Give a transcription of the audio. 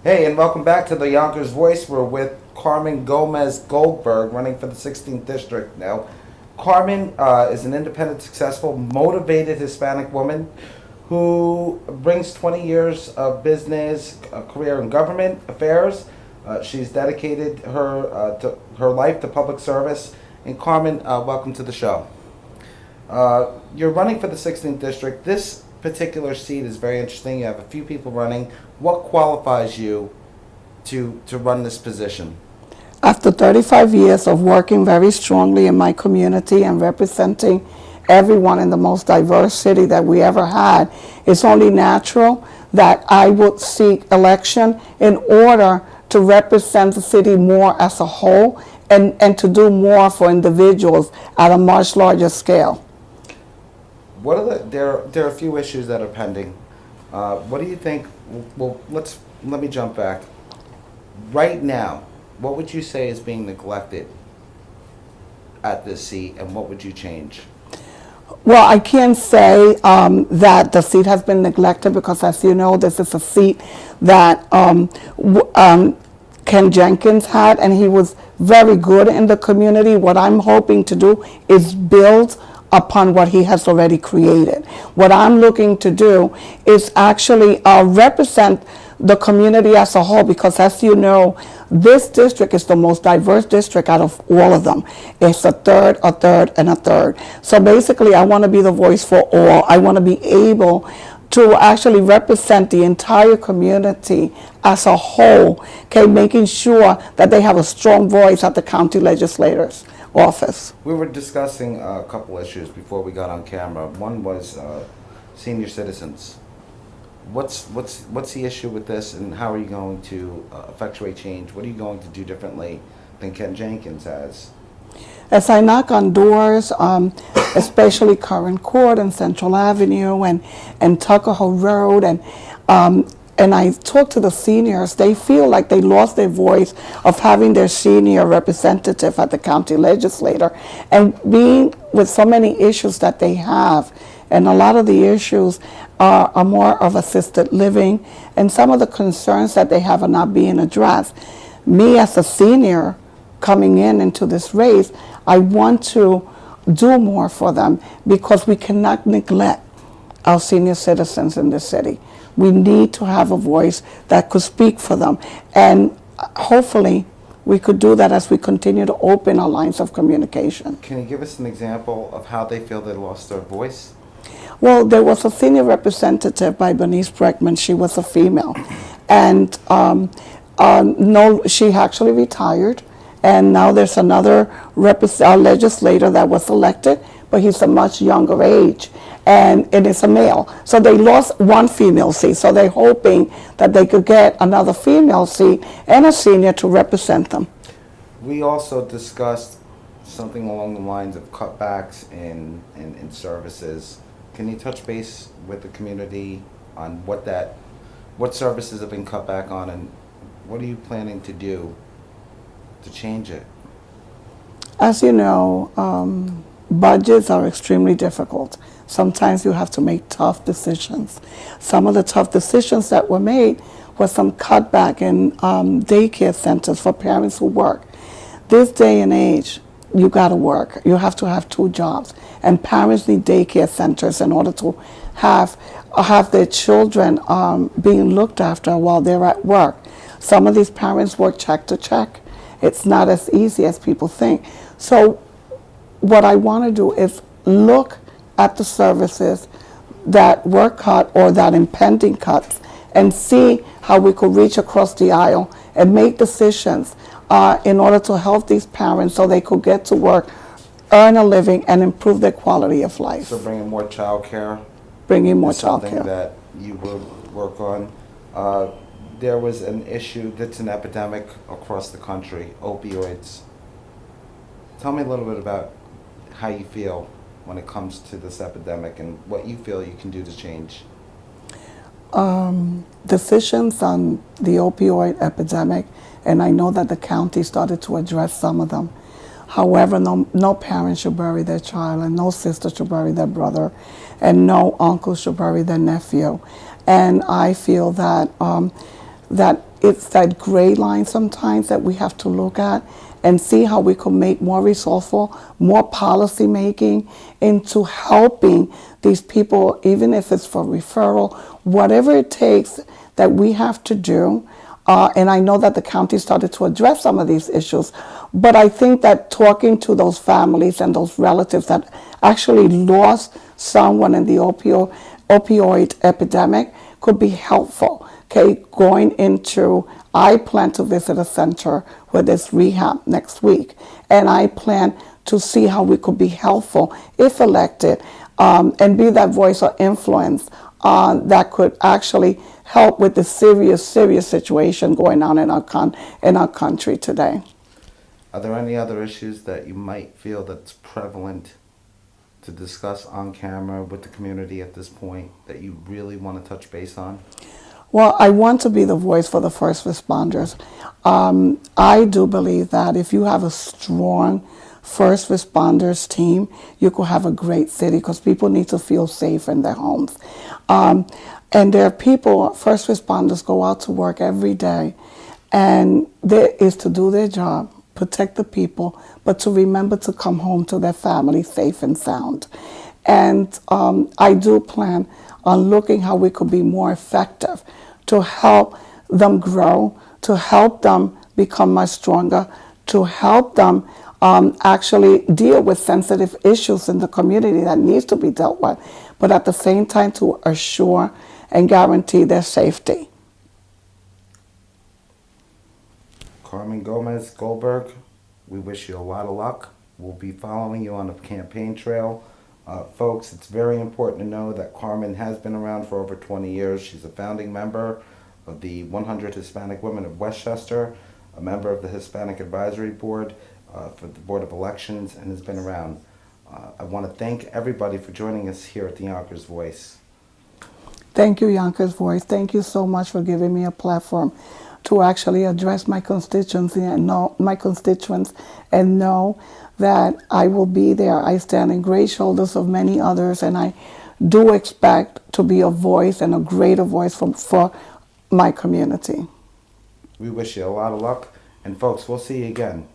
Hey, and welcome back to the Yonkers Voice. We're with Carmen Gomez Goldberg, running for the 16th district now. Carmen is an independent, successful, motivated Hispanic woman who brings 20 years of business, career in government affairs. She's dedicated her life to public service. And Carmen, welcome to the show. You're running for the 16th district. This particular seat is very interesting. You have a few people running. What qualifies you to run this position? After 35 years of working very strongly in my community and representing everyone in the most diverse city that we ever had, it's only natural that I would seek election in order to represent the city more as a whole and to do more for individuals at a much larger scale. What are there are a few issues that are pending. What do you think? Well, let me jump back. Right now, what would you say is being neglected at this seat, and what would you change? Well, I can't say that the seat has been neglected because, as you know, this is a seat that Ken Jenkins had, and he was very good in the community. What I'm hoping to do is build upon what he has already created. What I'm looking to do is actually represent the community as a whole, because as you know, this district is the most diverse district out of all of them. It's a third, and a third. So basically, I want to be the voice for all. I want to be able to actually represent the entire community as a whole, okay, making sure that they have a strong voice at the county legislator's office. We were discussing a couple issues before we got on camera. One was senior citizens. What's the issue with this, and how are you going to effectuate change? What are you going to do differently than Ken Jenkins has? As I knock on doors, especially Current Court and Central Avenue and Tuckahoe Road, and I talk to the seniors, they feel like they lost their voice of having their senior representative at the county legislator, and being with so many issues that they have. And a lot of the issues are more of assisted living, and some of the concerns that they have are not being addressed. Me as a senior coming into this race, I want to do more for them because we cannot neglect our senior citizens in this city. We need to have a voice that could speak for them. And hopefully we could do that as we continue to open our lines of communication. Can you give us an example of how they feel they lost their voice? Well, there was a senior representative by Bernice Breckman. She was a female. And no, she actually retired. And now there's another legislator that was elected, but he's a much younger age, and it is a male. So they lost one female seat, so they're hoping that they could get another female seat and a senior to represent them. We also discussed something along the lines of cutbacks in services. Can you touch base with the community on what services have been cut back on, and what are you planning to do to change it? As you know, budgets are extremely difficult. Sometimes you have to make tough decisions. Some of the tough decisions that were made was some cutback in daycare centers for parents who work. This day and age, you gotta work. You have to have two jobs. And parents need daycare centers in order to have their children being looked after while they're at work. Some of these parents work check to check. It's not as easy as people think. So what I want to do is look at the services that were cut or that impending cuts and see how we could reach across the aisle and make decisions in order to help these parents so they could get to work, earn a living, and improve their quality of life. So bringing more child care? Bringing more child care. Something that you will work on. There was an issue that's an epidemic across the country, opioids. Tell me a little bit about how you feel when it comes to this epidemic and what you feel you can do to change. Decisions on the opioid epidemic, and I know that the county started to address some of them. However, no parent should bury their child, and no sister should bury their brother, and no uncle should bury their nephew. And I feel that that it's that gray line sometimes that we have to look at and see how we can make more resourceful, more policy making into helping these people, even if it's for referral, whatever it takes that we have to do. And I know that the county started to address some of these issues, but I think that talking to those families and those relatives that actually lost someone in the opioid epidemic could be helpful. Okay, going into, I plan to visit a center where there's rehab next week, and I plan to see how we could be helpful if elected, and be that voice or influence that could actually help with the serious situation going on in our country today. Are there any other issues that you might feel that's prevalent to discuss on camera with the community at this point that you really want to touch base on? Well, I want to be the voice for the first responders. I do believe that if you have a strong first responders team, you could have a great city because people need to feel safe in their homes. And there are people, first responders go out to work every day, and there is to do their job, protect the people, but to remember to come home to their family safe and sound. And I do plan on looking how we could be more effective to help them grow, to help them become much stronger, to help them actually deal with sensitive issues in the community that needs to be dealt with, but at the same time to assure and guarantee their safety. Carmen Gomez Goldberg, we wish you a lot of luck. We'll be following you on the campaign trail. Folks, it's very important to know that Carmen has been around for over 20 years. She's a founding member of the 100 Hispanic Women of Westchester, a member of the Hispanic Advisory Board for the Board of Elections, and has been around. I want to thank everybody for joining us here at the Yonkers Voice. Thank you, Yonkers Voice. Thank you so much for giving me a platform to actually address my constituents and know that I will be there. I stand in great shoulders of many others, and I do expect to be a voice and a greater voice for my community. We wish you a lot of luck, and folks, we'll see you again.